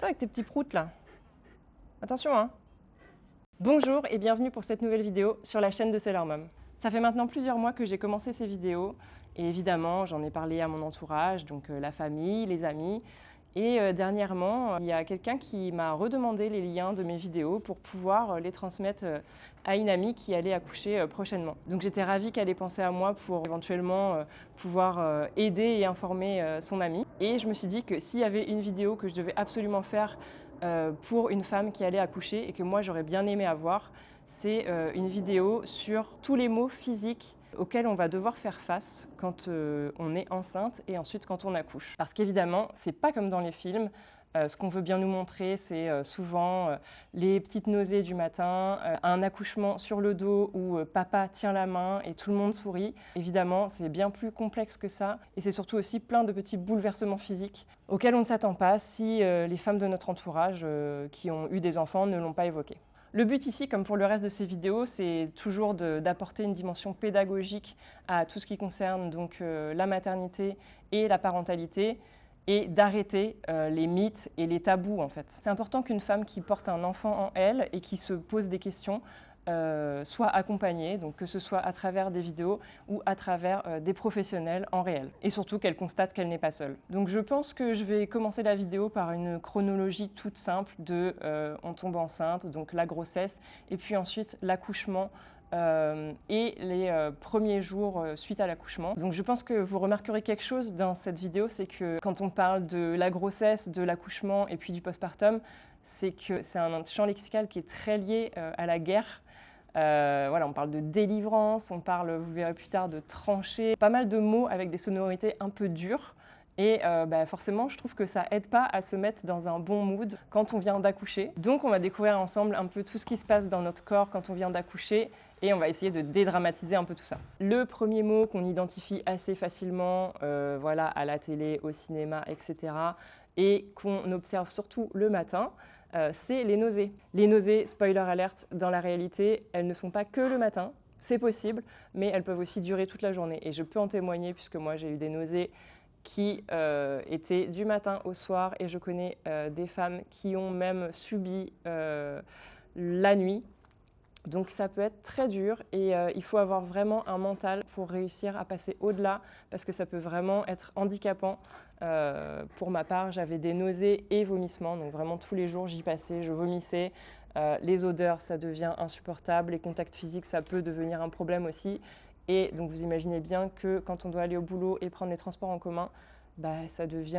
Arrête-toi avec tes petits proutes là. Attention hein. Bonjour et bienvenue pour cette nouvelle vidéo sur la chaîne de Sailor Mom. Ça fait maintenant plusieurs mois que j'ai commencé ces vidéos et évidemment j'en ai parlé à mon entourage, donc la famille, les amis. Et dernièrement, il y a quelqu'un qui m'a redemandé les liens de mes vidéos pour pouvoir les transmettre à une amie qui allait accoucher prochainement. Donc j'étais ravie qu'elle ait pensé à moi pour éventuellement pouvoir aider et informer son amie. Et je me suis dit que s'il y avait une vidéo que je devais absolument faire pour une femme qui allait accoucher et que moi j'aurais bien aimé avoir, c'est une vidéo sur tous les maux physiques auxquels on va devoir faire face quand on est enceinte et ensuite quand on accouche. Parce qu'évidemment, c'est pas comme dans les films. Ce qu'on veut bien nous montrer, c'est souvent les petites nausées du matin, un accouchement sur le dos où papa tient la main et tout le monde sourit. Évidemment, c'est bien plus complexe que ça et c'est surtout aussi plein de petits bouleversements physiques auxquels on ne s'attend pas si les femmes de notre entourage qui ont eu des enfants ne l'ont pas évoqué. Le but ici, comme pour le reste de ces vidéos, c'est toujours d'apporter une dimension pédagogique à tout ce qui concerne donc la maternité et la parentalité et d'arrêter les mythes et les tabous en fait. C'est important qu'une femme qui porte un enfant en elle et qui se pose des questions soit accompagnée, donc que ce soit à travers des vidéos ou à travers des professionnels en réel. Et surtout qu'elle constate qu'elle n'est pas seule. Donc je pense que je vais commencer la vidéo par une chronologie toute simple de on tombe enceinte, donc la grossesse, et puis ensuite l'accouchement, et les premiers jours suite à l'accouchement. Donc je pense que vous remarquerez quelque chose dans cette vidéo, c'est que quand on parle de la grossesse, de l'accouchement et puis du postpartum, c'est que c'est un champ lexical qui est très lié à la guerre. Voilà, on parle de délivrance, on parle, vous verrez plus tard, de tranchée, pas mal de mots avec des sonorités un peu dures. Et forcément, je trouve que ça aide pas à se mettre dans un bon mood quand on vient d'accoucher. Donc on va découvrir ensemble un peu tout ce qui se passe dans notre corps quand on vient d'accoucher et on va essayer de dédramatiser un peu tout ça. Le premier mot qu'on identifie assez facilement voilà, à la télé, au cinéma, etc. et qu'on observe surtout le matin, c'est les nausées. Les nausées, spoiler alert, dans la réalité, elles ne sont pas que le matin, c'est possible, mais elles peuvent aussi durer toute la journée. Et je peux en témoigner puisque moi j'ai eu des nausées qui étaient du matin au soir et je connais des femmes qui ont même subi la nuit. Donc ça peut être très dur et il faut avoir vraiment un mental pour réussir à passer au-delà parce que ça peut vraiment être handicapant. Pour ma part, j'avais des nausées et vomissements, donc vraiment tous les jours j'y passais, je vomissais. Les odeurs, ça devient insupportable, les contacts physiques, ça peut devenir un problème aussi. Et donc vous imaginez bien que quand on doit aller au boulot et prendre les transports en commun, ça devient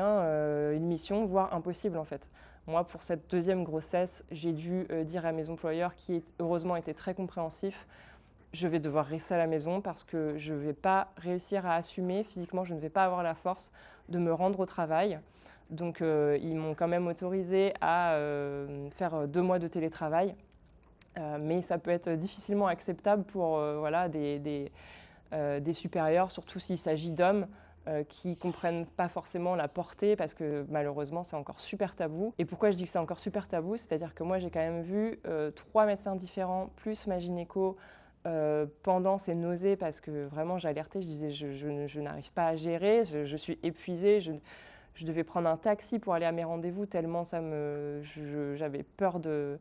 une mission, voire impossible en fait. Moi, pour cette deuxième grossesse, j'ai dû dire à mes employeurs, qui heureusement étaient très compréhensifs, je vais devoir rester à la maison parce que je ne vais pas réussir à assumer, physiquement, je ne vais pas avoir la force de me rendre au travail. Donc ils m'ont quand même autorisé à faire 2 mois de télétravail. Mais ça peut être difficilement acceptable pour voilà, des supérieurs, surtout s'il s'agit d'hommes qui ne comprennent pas forcément la portée parce que malheureusement c'est encore super tabou. Et pourquoi je dis que c'est encore super tabou? C'est-à-dire que moi j'ai quand même vu 3 médecins différents plus ma gynéco pendant ces nausées parce que vraiment j'alertais, je disais je n'arrive pas à gérer, je suis épuisée, je devais prendre un taxi pour aller à mes rendez-vous tellement j'avais peur de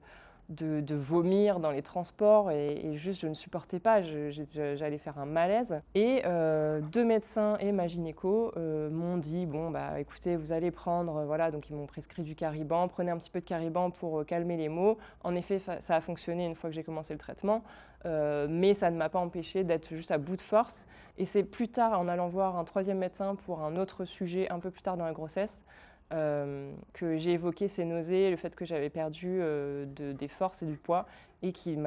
vomir dans les transports et juste je ne supportais pas, j'allais faire un malaise. Et 2 médecins et ma gynéco m'ont dit bon bah écoutez vous allez prendre voilà, donc ils m'ont prescrit du Cariban, prenez un petit peu de Cariban pour calmer les maux. En effet ça a fonctionné une fois que j'ai commencé le traitement, mais ça ne m'a pas empêché d'être juste à bout de force. Et c'est plus tard en allant voir un 3e médecin pour un autre sujet un peu plus tard dans la grossesse que j'ai évoqué ces nausées, le fait que j'avais perdu des forces et du poids et il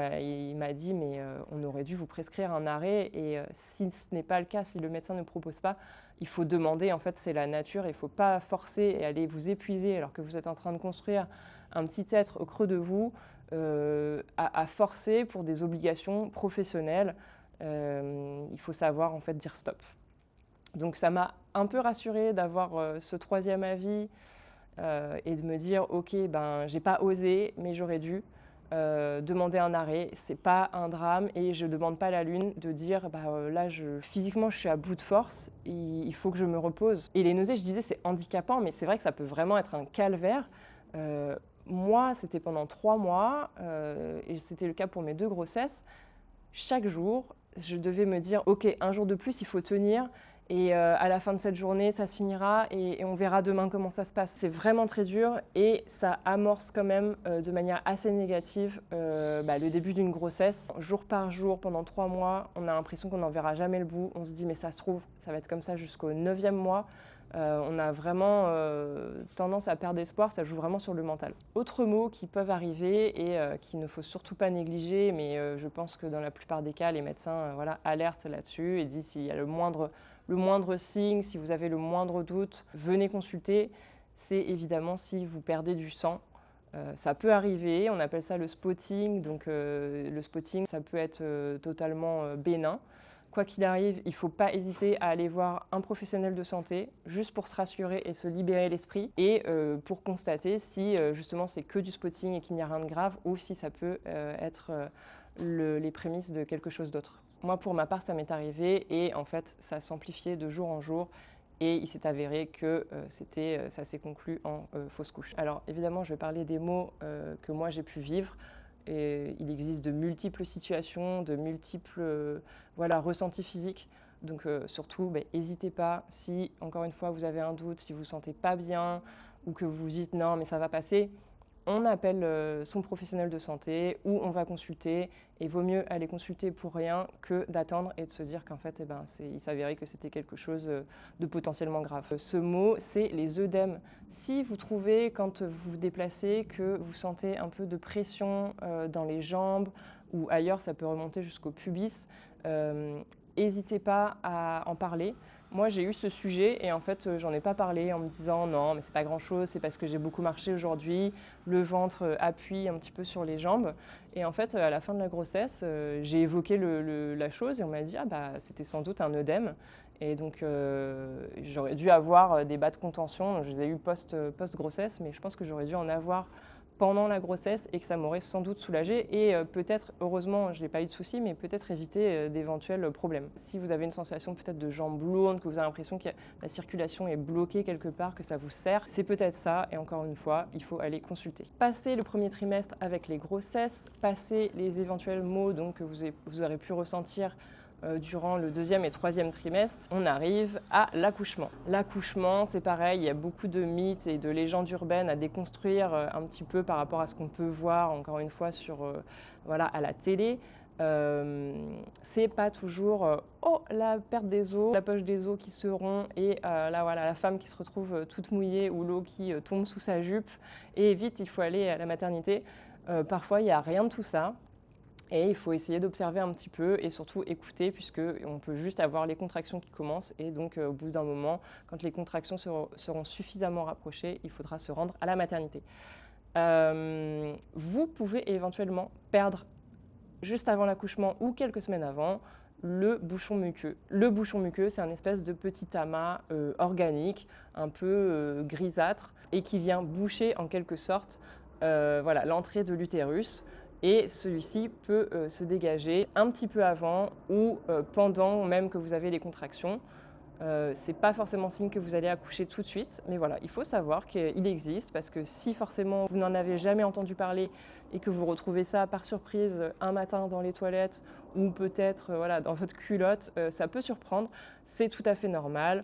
m'a dit mais on aurait dû vous prescrire un arrêt et si ce n'est pas le cas, si le médecin ne propose pas, il faut demander, en fait c'est la nature, il ne faut pas forcer et aller vous épuiser alors que vous êtes en train de construire un petit être au creux de vous à forcer pour des obligations professionnelles. Il faut savoir en fait dire stop. Donc ça m'a un peu rassurée d'avoir ce 3e avis et de me dire ok j'ai pas osé mais j'aurais dû demander un arrêt, c'est pas un drame et je demande pas à la lune de dire là physiquement je suis à bout de force, il faut que je me repose. Et les nausées je disais c'est handicapant mais c'est vrai que ça peut vraiment être un calvaire Moi, c'était pendant 3 mois, et c'était le cas pour mes 2 grossesses. Chaque jour, je devais me dire: «OK, un jour de plus, il faut tenir et à la fin de cette journée, ça se finira et on verra demain comment ça se passe». C'est vraiment très dur et ça amorce quand même, de manière assez négative, le début d'une grossesse. Jour par jour, pendant 3 mois, on a l'impression qu'on n'en verra jamais le bout. On se dit: «Mais ça se trouve, ça va être comme ça jusqu'au 9e mois». On a vraiment tendance à perdre espoir, ça joue vraiment sur le mental. Autres mots qui peuvent arriver et qu'il ne faut surtout pas négliger, mais je pense que dans la plupart des cas, les médecins voilà, alertent là-dessus et disent s'il y a le moindre signe, si vous avez le moindre doute, venez consulter. C'est évidemment si vous perdez du sang. Ça peut arriver, on appelle ça le spotting. Donc le spotting, ça peut être totalement bénin. Quoi qu'il arrive, il ne faut pas hésiter à aller voir un professionnel de santé, juste pour se rassurer et se libérer l'esprit, et pour constater si justement c'est que du spotting et qu'il n'y a rien de grave, ou si ça peut être les prémices de quelque chose d'autre. Moi, pour ma part, ça m'est arrivé, et en fait, ça s'amplifiait de jour en jour, et il s'est avéré que ça s'est conclu en fausse couche. Alors évidemment, je vais parler des mots que moi j'ai pu vivre. Et il existe de multiples situations, de multiples ressentis physiques. Donc surtout, n'hésitez pas, si encore une fois vous avez un doute, si vous ne vous sentez pas bien ou que vous vous dites non mais ça va passer, on appelle son professionnel de santé ou on va consulter, et vaut mieux aller consulter pour rien que d'attendre et de se dire qu'en fait il s'avérait que c'était quelque chose de potentiellement grave. Ce mot, c'est les œdèmes. Si vous trouvez quand vous vous déplacez que vous sentez un peu de pression dans les jambes ou ailleurs, ça peut remonter jusqu'au pubis, n'hésitez pas à en parler. Moi, j'ai eu ce sujet et en fait, j'en ai pas parlé en me disant non, mais c'est pas grand chose, c'est parce que j'ai beaucoup marché aujourd'hui, le ventre appuie un petit peu sur les jambes. Et en fait, à la fin de la grossesse, j'ai évoqué la chose et on m'a dit ah bah c'était sans doute un œdème. Et donc, j'aurais dû avoir des bas de contention. Je les ai eu post-grossesse, mais je pense que j'aurais dû en avoir pendant la grossesse et que ça m'aurait sans doute soulagée et peut-être, heureusement, je n'ai pas eu de soucis, mais peut-être éviter d'éventuels problèmes. Si vous avez une sensation peut-être de jambes lourdes, que vous avez l'impression que la circulation est bloquée quelque part, que ça vous serre, c'est peut-être ça, et encore une fois, il faut aller consulter. Passez le premier trimestre avec les grossesses, passez les éventuels maux donc, que vous aurez pu ressentir durant le 2e et 3e trimestre, on arrive à l'accouchement. L'accouchement, c'est pareil, il y a beaucoup de mythes et de légendes urbaines à déconstruire un petit peu par rapport à ce qu'on peut voir, encore une fois, à la télé. C'est pas toujours la perte des os, la poche des os qui se rompt et la femme qui se retrouve toute mouillée ou l'eau qui tombe sous sa jupe et vite il faut aller à la maternité. Parfois il n'y a rien de tout ça. Et il faut essayer d'observer un petit peu et surtout écouter, puisqu'on peut juste avoir les contractions qui commencent. Et donc, au bout d'un moment, quand les contractions seront suffisamment rapprochées, il faudra se rendre à la maternité. Vous pouvez éventuellement perdre, juste avant l'accouchement ou quelques semaines avant, le bouchon muqueux. Le bouchon muqueux, c'est un espèce de petit amas organique, un peu grisâtre, et qui vient boucher en quelque sorte l'entrée de l'utérus. Et celui-ci peut se dégager un petit peu avant ou pendant même que vous avez les contractions. C'est pas forcément signe que vous allez accoucher tout de suite, mais voilà, il faut savoir qu'il existe, parce que si forcément vous n'en avez jamais entendu parler et que vous retrouvez ça par surprise un matin dans les toilettes ou peut-être dans votre culotte, ça peut surprendre, c'est tout à fait normal.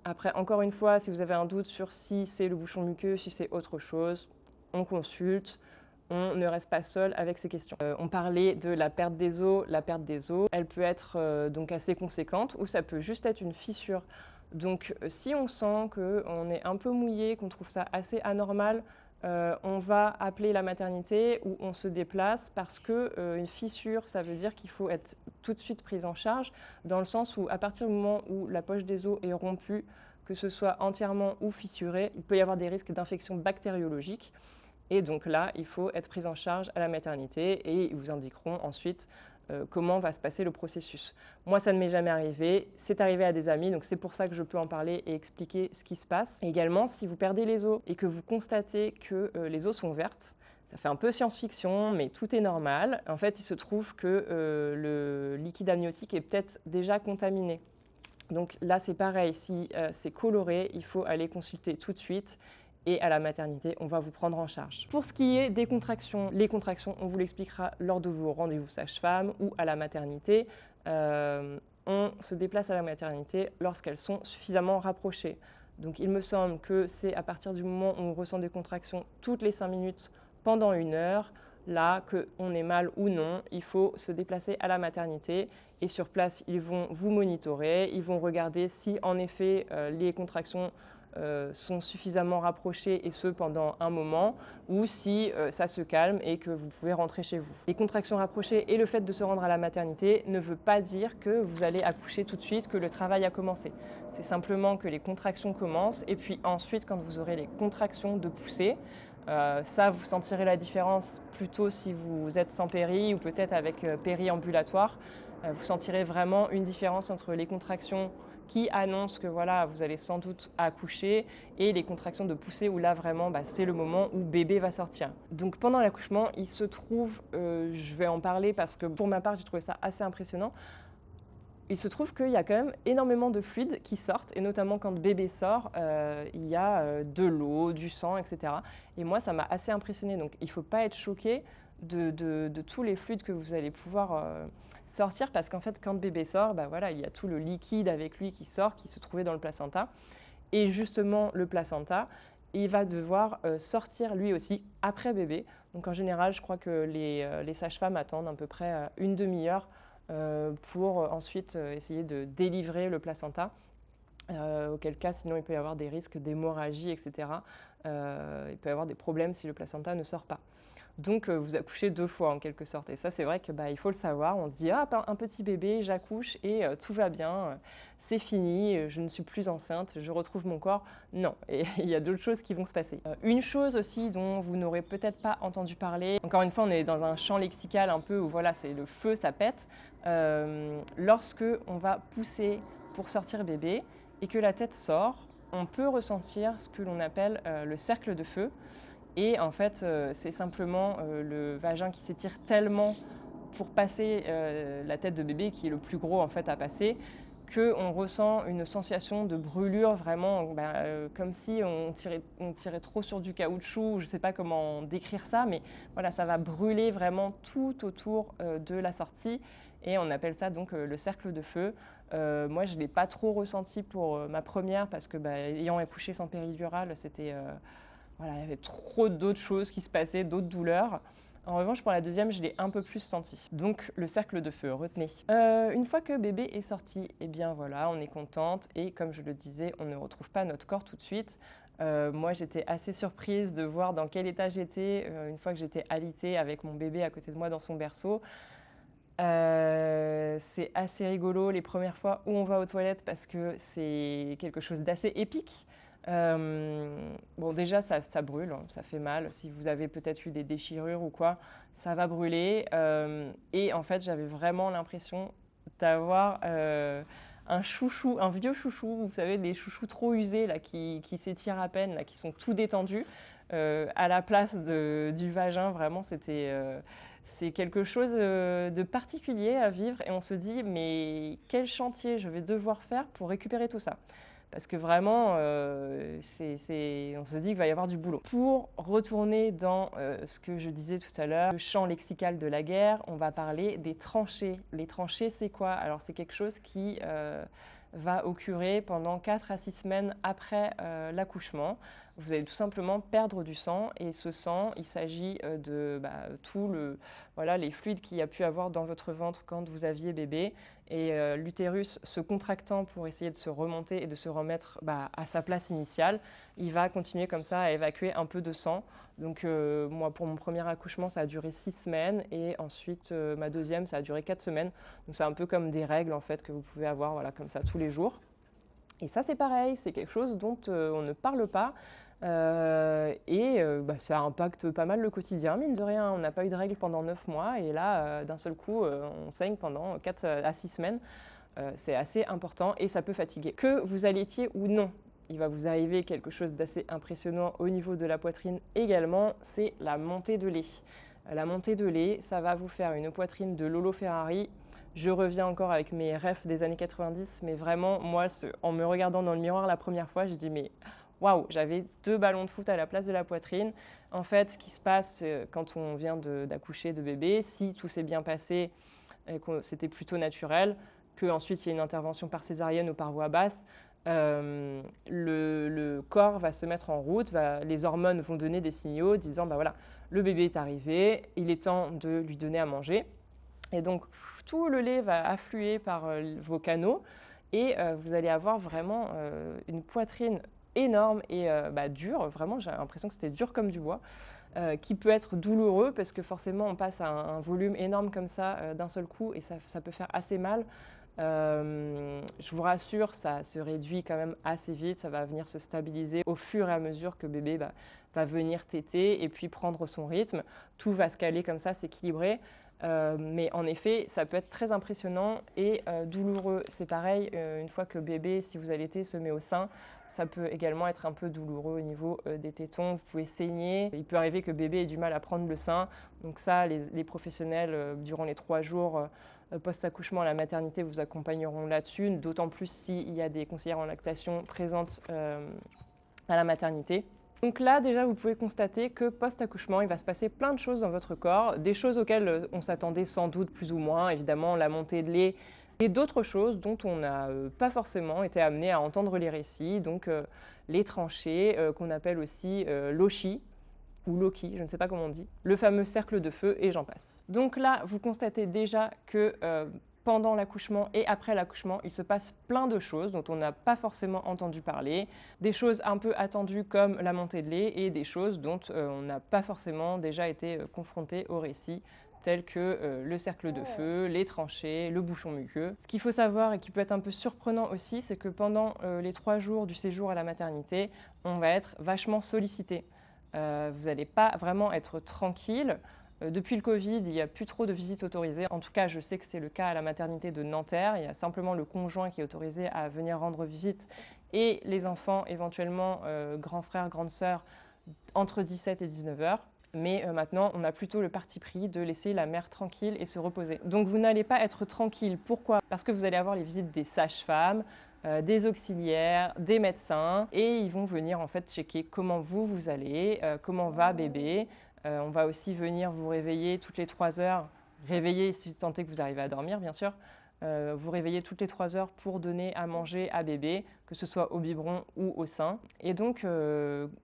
Après, encore une fois, si vous avez un doute sur si c'est le bouchon muqueux, si c'est autre chose, on consulte. On ne reste pas seul avec ces questions. On parlait de la perte des os. La perte des os, elle peut être donc assez conséquente ou ça peut juste être une fissure. Donc si on sent qu'on est un peu mouillé, qu'on trouve ça assez anormal, on va appeler la maternité ou on se déplace, parce que une fissure, ça veut dire qu'il faut être tout de suite prise en charge, dans le sens où à partir du moment où la poche des os est rompue, que ce soit entièrement ou fissurée, il peut y avoir des risques d'infection bactériologique. Et donc là, il faut être pris en charge à la maternité et ils vous indiqueront ensuite comment va se passer le processus. Moi, ça ne m'est jamais arrivé, c'est arrivé à des amis, donc c'est pour ça que je peux en parler et expliquer ce qui se passe. Et également, si vous perdez les os et que vous constatez que les os sont vertes, ça fait un peu science-fiction, mais tout est normal. En fait, il se trouve que le liquide amniotique est peut-être déjà contaminé. Donc là, c'est pareil, si c'est coloré, il faut aller consulter tout de suite et à la maternité, on va vous prendre en charge. Pour ce qui est des contractions, les contractions, on vous l'expliquera lors de vos rendez-vous sage-femme ou à la maternité. On se déplace à la maternité lorsqu'elles sont suffisamment rapprochées. Donc il me semble que c'est à partir du moment où on ressent des contractions toutes les 5 minutes pendant 1 heure, là, qu'on est mal ou non, il faut se déplacer à la maternité et sur place, ils vont vous monitorer, ils vont regarder si en effet les contractions sont suffisamment rapprochées et ce pendant un moment ou si ça se calme et que vous pouvez rentrer chez vous. Les contractions rapprochées et le fait de se rendre à la maternité ne veut pas dire que vous allez accoucher tout de suite, que le travail a commencé. C'est simplement que les contractions commencent et puis ensuite quand vous aurez les contractions de poussée, ça vous sentirez la différence plutôt si vous êtes sans péri ou peut-être avec péri ambulatoire. Vous sentirez vraiment une différence entre les contractions qui annoncent que voilà, vous allez sans doute accoucher et les contractions de poussée où là vraiment c'est le moment où bébé va sortir. Donc pendant l'accouchement, il se trouve, je vais en parler parce que pour ma part j'ai trouvé ça assez impressionnant, il se trouve qu'il y a quand même énormément de fluides qui sortent, et notamment quand bébé sort, il y a de l'eau, du sang, etc. Et moi, ça m'a assez impressionnée. Donc, il ne faut pas être choqué de tous les fluides que vous allez pouvoir sortir, parce qu'en fait, quand bébé sort, voilà, il y a tout le liquide avec lui qui sort, qui se trouvait dans le placenta. Et justement, le placenta, il va devoir sortir lui aussi après bébé. Donc, en général, je crois que les sages-femmes attendent à peu près une demi-heure pour ensuite essayer de délivrer le placenta, auquel cas sinon il peut y avoir des risques d'hémorragie, etc. Il peut y avoir des problèmes si le placenta ne sort pas. Donc vous accouchez 2 fois en quelque sorte, et ça c'est vrai que il faut le savoir. On se dit ah, un petit bébé, j'accouche et tout va bien, c'est fini, je ne suis plus enceinte, je retrouve mon corps. Non, et il y a d'autres choses qui vont se passer. Une chose aussi dont vous n'aurez peut-être pas entendu parler, encore une fois on est dans un champ lexical un peu où voilà, c'est le feu, ça pète. Lorsque on va pousser pour sortir bébé et que la tête sort, on peut ressentir ce que l'on appelle le cercle de feu. Et en fait, c'est simplement le vagin qui s'étire tellement pour passer la tête de bébé, qui est le plus gros en fait à passer, qu'on ressent une sensation de brûlure vraiment, comme si on tirait trop sur du caoutchouc. Je ne sais pas comment décrire ça, mais voilà, ça va brûler vraiment tout autour de la sortie. Et on appelle ça donc le cercle de feu. Moi, je ne l'ai pas trop ressenti pour ma première parce que ayant accouché sans péridurale, c'était... voilà, il y avait trop d'autres choses qui se passaient, d'autres douleurs. En revanche, pour la deuxième, je l'ai un peu plus senti. Donc, le cercle de feu, retenez. Une fois que bébé est sorti, eh bien voilà, on est contente. Et comme je le disais, on ne retrouve pas notre corps tout de suite. Moi, j'étais assez surprise de voir dans quel état j'étais une fois que j'étais alitée avec mon bébé à côté de moi dans son berceau. C'est assez rigolo les premières fois où on va aux toilettes parce que c'est quelque chose d'assez épique. Bon, déjà, ça brûle, hein, ça fait mal. Si vous avez peut-être eu des déchirures ou quoi, ça va brûler. Et en fait, j'avais vraiment l'impression d'avoir un chouchou, un vieux chouchou. Vous savez, les chouchous trop usés là, qui s'étirent à peine, là, qui sont tout détendus. À la place du vagin, vraiment, c'est quelque chose de particulier à vivre. Et on se dit, mais quel chantier je vais devoir faire pour récupérer tout ça? Parce que vraiment, on se dit qu'il va y avoir du boulot. Pour retourner dans ce que je disais tout à l'heure, le champ lexical de la guerre, on va parler des tranchées. Les tranchées, c'est quoi? Alors, c'est quelque chose qui va occurer pendant 4 à 6 semaines après l'accouchement. Vous allez tout simplement perdre du sang, et ce sang, il s'agit de tout voilà, les fluides qu'il y a pu avoir dans votre ventre quand vous aviez bébé, et l'utérus se contractant pour essayer de se remonter et de se remettre à sa place initiale, il va continuer comme ça à évacuer un peu de sang. Donc moi, pour mon premier accouchement, ça a duré 6 semaines, et ensuite ma deuxième, ça a duré 4 semaines. Donc c'est un peu comme des règles en fait que vous pouvez avoir, voilà, comme ça tous les jours. Et ça, c'est pareil, c'est quelque chose dont on ne parle pas. Ça impacte pas mal le quotidien, mine de rien. On n'a pas eu de règles pendant 9 mois, et là, d'un seul coup, on saigne pendant 4 à 6 semaines. C'est assez important et ça peut fatiguer. Que vous allaitiez ou non, il va vous arriver quelque chose d'assez impressionnant au niveau de la poitrine également, c'est la montée de lait. La montée de lait, ça va vous faire une poitrine de Lolo Ferrari. Je reviens encore avec mes refs des années 90, mais vraiment, moi, en me regardant dans le miroir la première fois, j'ai dit mais waouh, j'avais 2 ballons de foot à la place de la poitrine. En fait, ce qui se passe quand on vient d'accoucher de bébé, si tout s'est bien passé et que c'était plutôt naturel, qu'ensuite il y a une intervention par césarienne ou par voie basse, le corps va se mettre en route, les hormones vont donner des signaux disant bah voilà, le bébé est arrivé, il est temps de lui donner à manger. Et donc tout le lait va affluer par vos canaux et vous allez avoir vraiment une poitrine énorme et dure, vraiment j'ai l'impression que c'était dur comme du bois, qui peut être douloureux parce que forcément on passe à un volume énorme comme ça d'un seul coup et ça peut faire assez mal. Je vous rassure, ça se réduit quand même assez vite, ça va venir se stabiliser au fur et à mesure que bébé va venir téter et puis prendre son rythme. Tout va se caler comme ça, s'équilibrer. Mais en effet, ça peut être très impressionnant et douloureux. C'est pareil, une fois que bébé, si vous allaitez, se met au sein, ça peut également être un peu douloureux au niveau des tétons. Vous pouvez saigner. Il peut arriver que bébé ait du mal à prendre le sein. Donc ça, les professionnels, durant les 3 jours post-accouchement à la maternité, vous accompagneront là-dessus, d'autant plus s'il y a des conseillères en lactation présentes à la maternité. Donc là, déjà, vous pouvez constater que post-accouchement, il va se passer plein de choses dans votre corps, des choses auxquelles on s'attendait sans doute plus ou moins, évidemment la montée de lait, et d'autres choses dont on n'a pas forcément été amené à entendre les récits, donc les tranchées, qu'on appelle aussi l'oshi, ou Loki, je ne sais pas comment on dit, le fameux cercle de feu, et j'en passe. Donc là, vous constatez déjà que pendant l'accouchement et après l'accouchement, il se passe plein de choses dont on n'a pas forcément entendu parler, des choses un peu attendues comme la montée de lait et des choses dont on n'a pas forcément déjà été confronté au récit, tels que le cercle de feu, les tranchées, le bouchon muqueux. Ce qu'il faut savoir et qui peut être un peu surprenant aussi, c'est que pendant les 3 jours du séjour à la maternité, on va être vachement sollicité. Vous n'allez pas vraiment être tranquille. Depuis le Covid, il n'y a plus trop de visites autorisées. En tout cas, je sais que c'est le cas à la maternité de Nanterre. Il y a simplement le conjoint qui est autorisé à venir rendre visite et les enfants, éventuellement grands frères, grandes sœurs, entre 17 et 19 heures. Mais maintenant, on a plutôt le parti pris de laisser la mère tranquille et se reposer. Donc vous n'allez pas être tranquille. Pourquoi ? Parce que vous allez avoir les visites des sages-femmes, des auxiliaires, des médecins, et ils vont venir en fait checker comment vous allez, comment va bébé. On va aussi venir vous réveiller toutes les 3 heures, réveiller si tant est que vous arrivez à dormir bien sûr, vous réveiller toutes les 3 heures pour donner à manger à bébé, que ce soit au biberon ou au sein. Et donc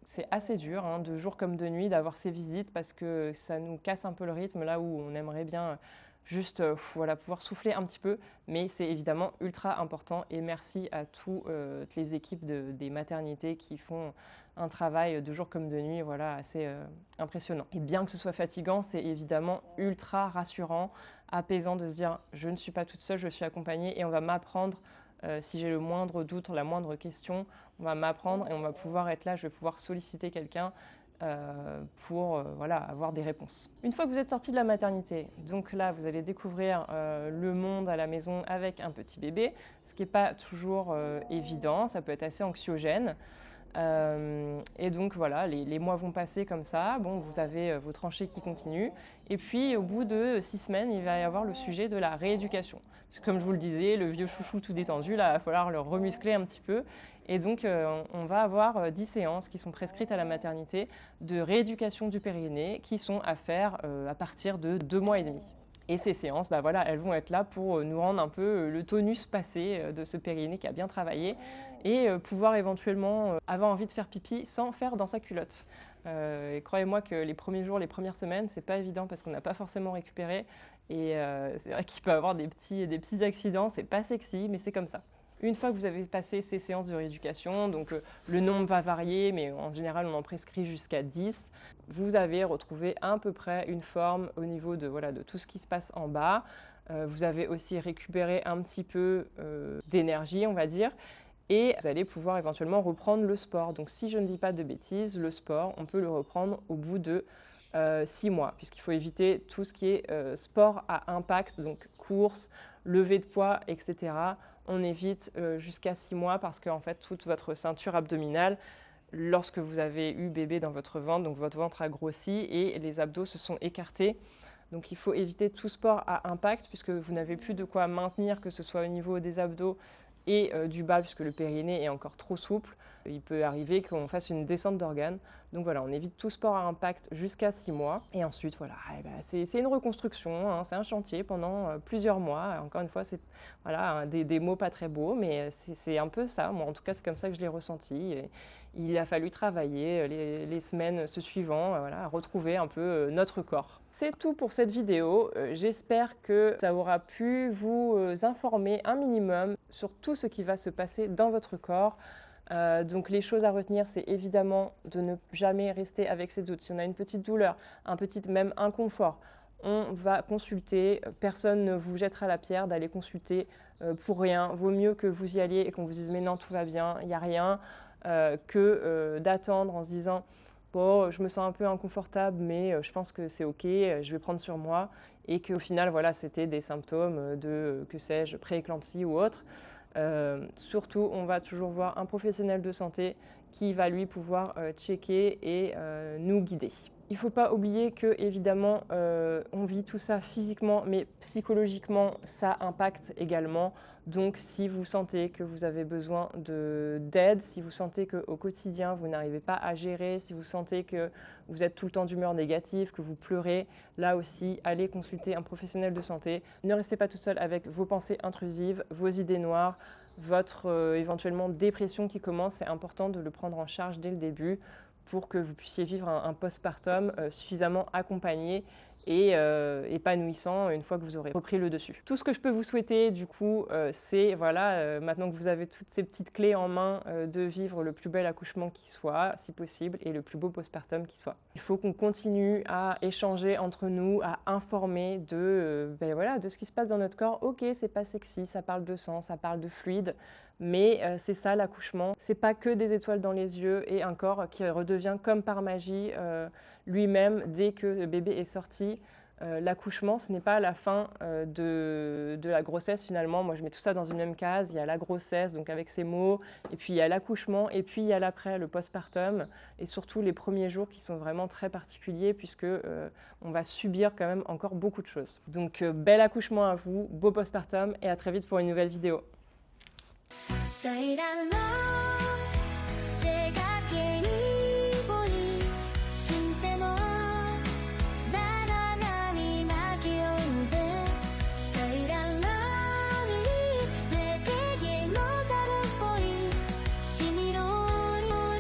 c'est assez dur, hein, de jour comme de nuit, d'avoir ces visites parce que ça nous casse un peu le rythme là où on aimerait bien juste voilà, pouvoir souffler un petit peu, mais c'est évidemment ultra important et merci à toutes les équipes des maternités qui font un travail de jour comme de nuit, voilà, assez impressionnant. Et bien que ce soit fatigant, c'est évidemment ultra rassurant, apaisant de se dire je ne suis pas toute seule, je suis accompagnée et on va m'apprendre, si j'ai le moindre doute, la moindre question, on va m'apprendre et on va pouvoir être là, je vais pouvoir solliciter quelqu'un pour voilà, avoir des réponses. Une fois que vous êtes sorti de la maternité, donc là vous allez découvrir le monde à la maison avec un petit bébé, ce qui n'est pas toujours évident, ça peut être assez anxiogène. Et donc voilà, les mois vont passer comme ça. Bon, vous avez vos tranchées qui continuent. Et puis au bout de 6 semaines, il va y avoir le sujet de la rééducation. Parce que comme je vous le disais, le vieux chouchou tout détendu, là, il va falloir le remuscler un petit peu. Et donc on va avoir 10 séances qui sont prescrites à la maternité de rééducation du périnée qui sont à faire à partir de 2 mois et demi. Et ces séances, bah voilà, elles vont être là pour nous rendre un peu le tonus passé de ce périnée qui a bien travaillé et pouvoir éventuellement avoir envie de faire pipi sans faire dans sa culotte. Et croyez-moi que les premiers jours, les premières semaines, c'est pas évident parce qu'on n'a pas forcément récupéré et c'est vrai qu'il peut y avoir des petits accidents, c'est pas sexy, mais c'est comme ça. Une fois que vous avez passé ces séances de rééducation, donc le nombre va varier, mais en général on en prescrit jusqu'à 10, vous avez retrouvé à peu près une forme au niveau de, voilà, de tout ce qui se passe en bas. Vous avez aussi récupéré un petit peu d'énergie, on va dire, et vous allez pouvoir éventuellement reprendre le sport. Donc si je ne dis pas de bêtises, le sport, on peut le reprendre au bout de 6 mois, puisqu'il faut éviter tout ce qui est sport à impact, donc course, levée de poids, etc. On évite jusqu'à 6 mois parce qu'en fait, toute votre ceinture abdominale, lorsque vous avez eu bébé dans votre ventre, donc votre ventre a grossi et les abdos se sont écartés. Donc il faut éviter tout sport à impact puisque vous n'avez plus de quoi maintenir, que ce soit au niveau des abdos et du bas puisque le périnée est encore trop souple. il peut arriver qu'on fasse une descente d'organes. Donc voilà, on évite tout sport à impact jusqu'à 6 mois. Et ensuite, voilà, c'est une reconstruction, hein, c'est un chantier pendant plusieurs mois. Encore une fois, c'est voilà, des mots pas très beaux, mais c'est un peu ça. Moi, en tout cas, c'est comme ça que je l'ai ressenti. Et il a fallu travailler les semaines se suivant, voilà, à retrouver un peu notre corps. C'est tout pour cette vidéo. J'espère que ça aura pu vous informer un minimum sur tout ce qui va se passer dans votre corps. Donc les choses à retenir, c'est évidemment de ne jamais rester avec ces doutes. Si on a une petite douleur, un petit même inconfort, on va consulter. Personne ne vous jettera la pierre d'aller consulter pour rien. Vaut mieux que vous y alliez et qu'on vous dise mais non, tout va bien, il n'y a rien, que d'attendre en se disant bon, je me sens un peu inconfortable, mais je pense que c'est ok, je vais prendre sur moi, et qu'au final, voilà, c'était des symptômes de, que sais-je, prééclampsie ou autre. Surtout, on va toujours voir un professionnel de santé qui va lui pouvoir checker et nous guider. Il ne faut pas oublier que, évidemment, on vit tout ça physiquement, mais psychologiquement, ça impacte également. Donc, si vous sentez que vous avez besoin d'aide, si vous sentez qu'au quotidien, vous n'arrivez pas à gérer, si vous sentez que vous êtes tout le temps d'humeur négative, que vous pleurez, là aussi, allez consulter un professionnel de santé. Ne restez pas tout seul avec vos pensées intrusives, vos idées noires, votre éventuellement dépression qui commence. C'est important de le prendre en charge dès le début pour que vous puissiez vivre un postpartum suffisamment accompagné et épanouissant une fois que vous aurez repris le dessus. Tout ce que je peux vous souhaiter du coup, c'est voilà, maintenant que vous avez toutes ces petites clés en main, de vivre le plus bel accouchement qui soit, si possible, et le plus beau postpartum qui soit. Il faut qu'on continue à échanger entre nous, à informer de, voilà, de ce qui se passe dans notre corps. Ok, c'est pas sexy, ça parle de sang, ça parle de fluide, mais c'est ça l'accouchement. C'est pas que des étoiles dans les yeux et un corps qui redevient comme par magie lui-même dès que le bébé est sorti. L'accouchement, ce n'est pas la fin de la grossesse finalement. Moi, je mets tout ça dans une même case. Il y a la grossesse, donc avec ses mots, et puis il y a l'accouchement, et puis il y a l'après, le postpartum, et surtout les premiers jours qui sont vraiment très particuliers puisque on va subir quand même encore beaucoup de choses. Donc bel accouchement à vous, beau postpartum, et à très vite pour une nouvelle vidéo. Say that love,